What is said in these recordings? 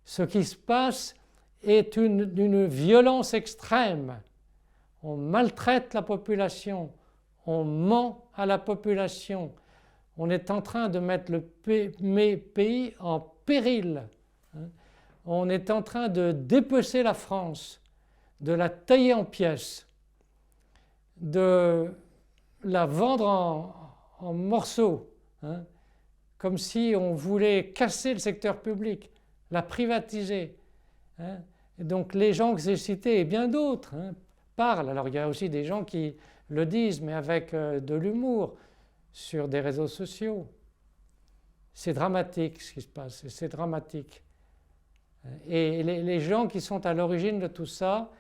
Ce qui se passe est d'une violence extrême. On maltraite la population, on ment à la population. On est en train de mettre le pays en péril. On est en train de dépecer la France, de la tailler en pièces, de la vendre en morceaux, comme si on voulait casser le secteur public, la privatiser. Et donc les gens que j'ai cités et bien d'autres parlent. Alors il y a aussi des gens qui le disent, mais avec de l'humour, sur des réseaux sociaux. C'est dramatique ce qui se passe, c'est dramatique. Et les gens qui sont à l'origine de tout ça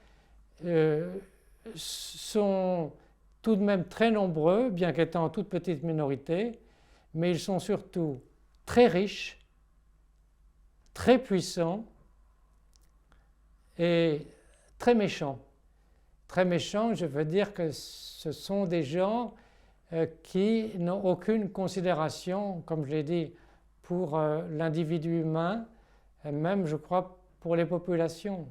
sont tout de même très nombreux, bien qu'étant en toute petite minorité, mais ils sont surtout très riches, très puissants et très méchants. Très méchants, je veux dire que ce sont des gens qui n'ont aucune considération, comme je l'ai dit, pour l'individu humain, et même, je crois, pour les populations.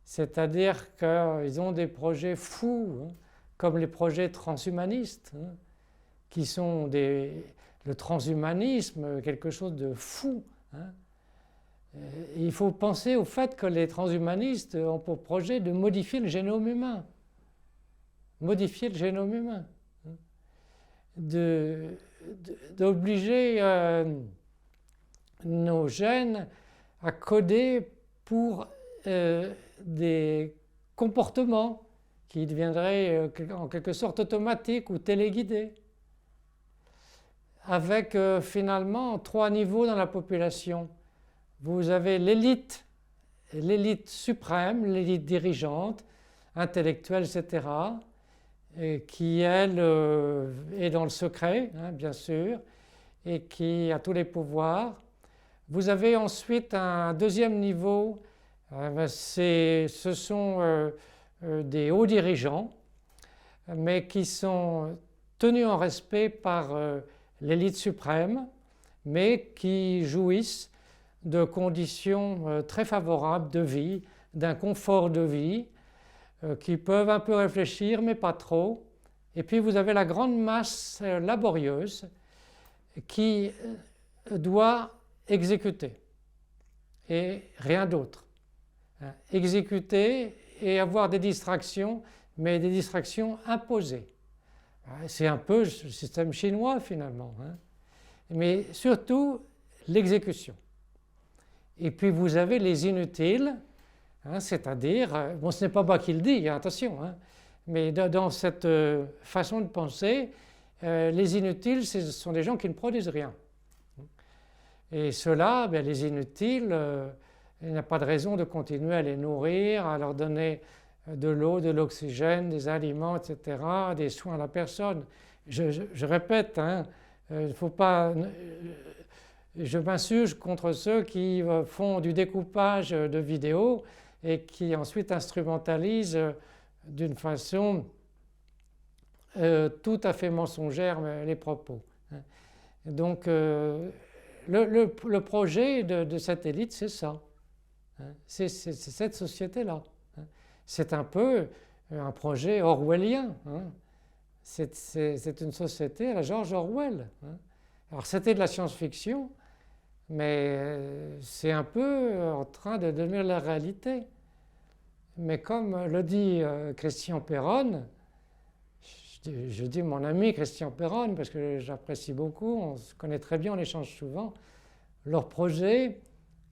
C'est-à-dire qu'ils ont des projets fous, comme les projets transhumanistes, qui sont le transhumanisme, quelque chose de fou. Il faut penser au fait que les transhumanistes ont pour projet de modifier le génome humain. Modifier le génome humain. D'obliger nos gènes à coder pour des comportements qui deviendraient en quelque sorte automatiques ou téléguidés, avec finalement 3 niveaux dans la population. Vous avez l'élite suprême, l'élite dirigeante, intellectuelle, etc., qui, elle, est dans le secret, bien sûr, et qui a tous les pouvoirs. Vous avez ensuite un deuxième niveau, ce sont des hauts dirigeants, mais qui sont tenus en respect par l'élite suprême, mais qui jouissent de conditions très favorables de vie, d'un confort de vie, qui peuvent un peu réfléchir, mais pas trop. Et puis vous avez la grande masse laborieuse qui doit exécuter, et rien d'autre. Exécuter et avoir des distractions, mais des distractions imposées. C'est un peu le système chinois finalement, mais surtout l'exécution. Et puis vous avez les inutiles, c'est-à-dire, bon, ce n'est pas moi qui le dis, attention, mais dans cette façon de penser, les inutiles, ce sont des gens qui ne produisent rien. Et ceux-là, les inutiles, il n'y a pas de raison de continuer à les nourrir, à leur donner de l'eau, de l'oxygène, des aliments, etc., des soins à la personne. Je répète, il ne faut pas... Je m'insurge contre ceux qui font du découpage de vidéos et qui ensuite instrumentalisent d'une façon tout à fait mensongère les propos. Donc le projet de cette élite, c'est ça. C'est cette société-là. C'est un peu un projet orwellien. C'est une société à la George Orwell. Alors c'était de la science-fiction, mais c'est un peu en train de devenir la réalité. Mais comme le dit Christian Perron, je dis mon ami Christian Perron parce que j'apprécie beaucoup, on se connaît très bien, on échange souvent, leur projet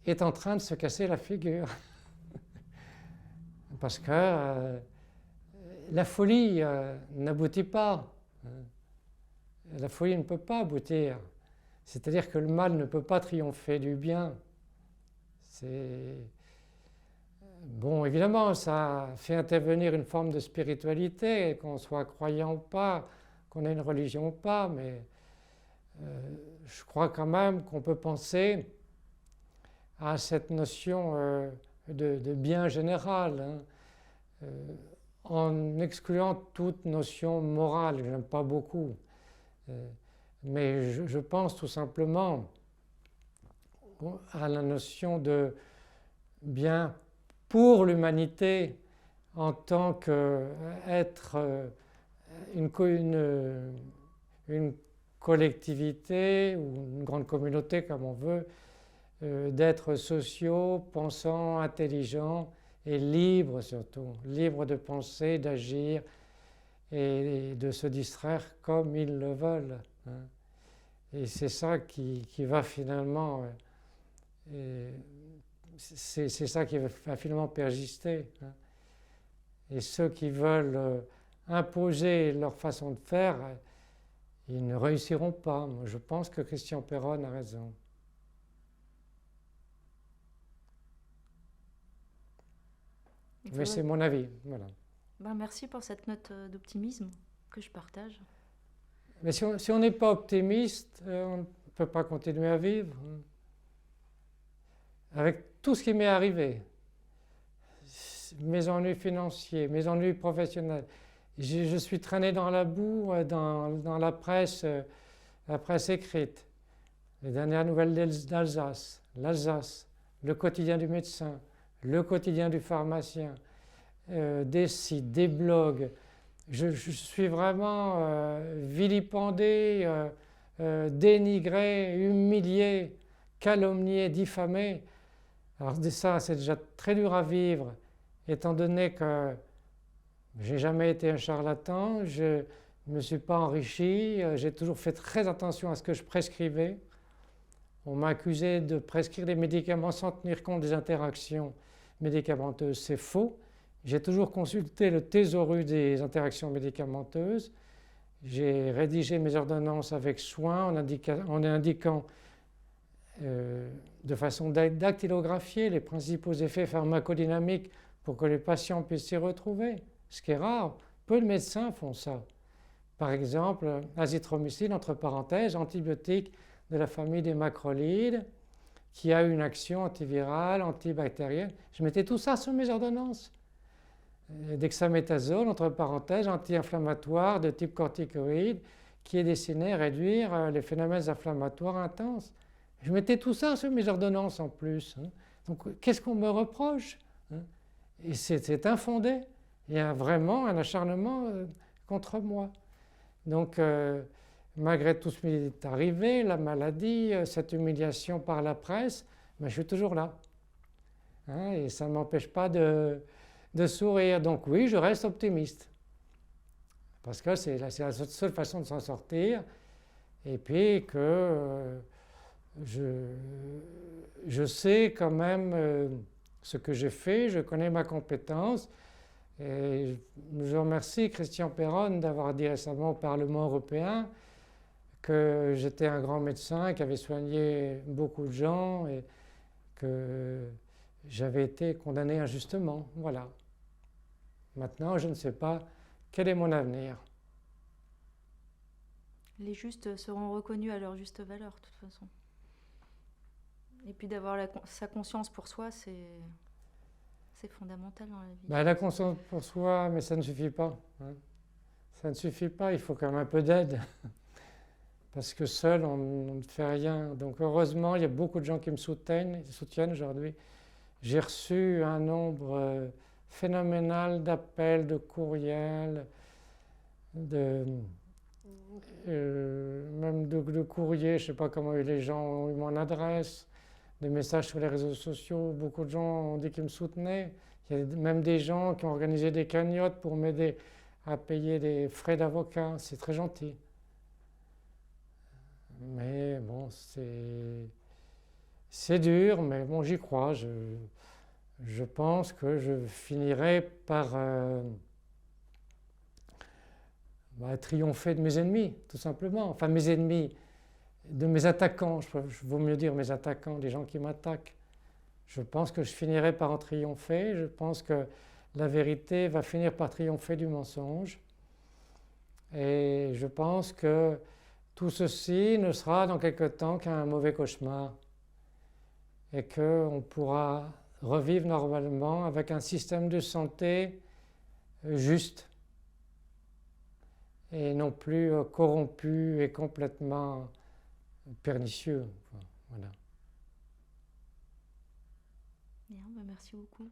est en train de se casser la figure. Parce que la folie n'aboutit pas. La folie ne peut pas aboutir. C'est-à-dire que le mal ne peut pas triompher du bien. Bon, évidemment, ça fait intervenir une forme de spiritualité, qu'on soit croyant ou pas, qu'on ait une religion ou pas, mais je crois quand même qu'on peut penser à cette notion de bien général, en excluant toute notion morale, je n'aime pas beaucoup. Mais je pense tout simplement à la notion de bien pour l'humanité en tant qu'être une collectivité ou une grande communauté comme on veut, d'êtres sociaux, pensants, intelligents et libres surtout, libres de penser, d'agir et de se distraire comme ils le veulent. Hein. Et c'est ça qui va finalement, c'est ça qui va finalement persister. Hein. Et ceux qui veulent imposer leur façon de faire, ils ne réussiront pas. Moi, je pense que Christian Perron a raison. Mais c'est mon avis. Voilà. Ben, merci pour cette note d'optimisme que je partage. Mais si on n'est pas optimiste, on ne peut pas continuer à vivre. Avec tout ce qui m'est arrivé, mes ennuis financiers, mes ennuis professionnels, je suis traîné dans la boue, dans la presse écrite, les dernières nouvelles d'Alsace, l'Alsace, le quotidien du médecin, le quotidien du pharmacien, des sites, des blogs. Je suis vraiment vilipendé, dénigré, humilié, calomnié, diffamé. Alors ça, c'est déjà très dur à vivre, étant donné que je n'ai jamais été un charlatan, je ne me suis pas enrichi, j'ai toujours fait très attention à ce que je prescrivais. On m'a accusé de prescrire des médicaments sans tenir compte des interactions médicamenteuses. C'est faux. J'ai toujours consulté le thésaurus des interactions médicamenteuses. J'ai rédigé mes ordonnances avec soin en indiquant de façon dactylographiée les principaux effets pharmacodynamiques pour que les patients puissent s'y retrouver. Ce qui est rare. Peu de médecins font ça. Par exemple, azithromycine, entre parenthèses, antibiotique de la famille des macrolides, qui a une action antivirale, antibactérienne. Je mettais tout ça sur mes ordonnances. Dexaméthasone, entre parenthèses, anti-inflammatoire de type corticoïde, qui est destiné à réduire les phénomènes inflammatoires intenses. Je mettais tout ça sur mes ordonnances en plus. Hein. Donc qu'est-ce qu'on me reproche, hein? Et c'est infondé. Il y a vraiment un acharnement contre moi. Donc malgré tout ce qui est arrivé, la maladie, cette humiliation par la presse, ben, je suis toujours là. Hein, et ça ne m'empêche pas de sourire. Donc oui, je reste optimiste. Parce que c'est la seule façon de s'en sortir. Et puis que je sais quand même ce que j'ai fait, je connais ma compétence. Et je remercie Christian Perron d'avoir dit récemment au Parlement européen que j'étais un grand médecin qui avait soigné beaucoup de gens et que j'avais été condamné injustement. Voilà. Maintenant, je ne sais pas quel est mon avenir. Les justes seront reconnus à leur juste valeur, de toute façon. Et puis d'avoir sa conscience pour soi, c'est fondamental dans la vie. Ben, la conscience pour soi, mais ça ne suffit pas. Hein. Ça ne suffit pas, il faut quand même un peu d'aide. Parce que seul, on ne fait rien. Donc heureusement, il y a beaucoup de gens qui me soutiennent aujourd'hui. J'ai reçu un nombre phénoménal d'appels, de courriels, même de courriers, je ne sais pas comment les gens ont eu mon adresse, des messages sur les réseaux sociaux. Beaucoup de gens ont dit qu'ils me soutenaient. Il y a même des gens qui ont organisé des cagnottes pour m'aider à payer des frais d'avocat. C'est très gentil. Mais bon, c'est dur, mais bon, j'y crois. Je pense que je finirai par triompher de mes ennemis, tout simplement. Enfin, mes ennemis, de mes attaquants, je vaut mieux dire mes attaquants, des gens qui m'attaquent. Je pense que je finirai par en triompher. Je pense que la vérité va finir par triompher du mensonge. Et je pense que tout ceci ne sera dans quelque temps qu'un mauvais cauchemar et qu'on pourra revivre normalement avec un système de santé juste et non plus corrompu et complètement pernicieux. Voilà. Bien, bah merci beaucoup.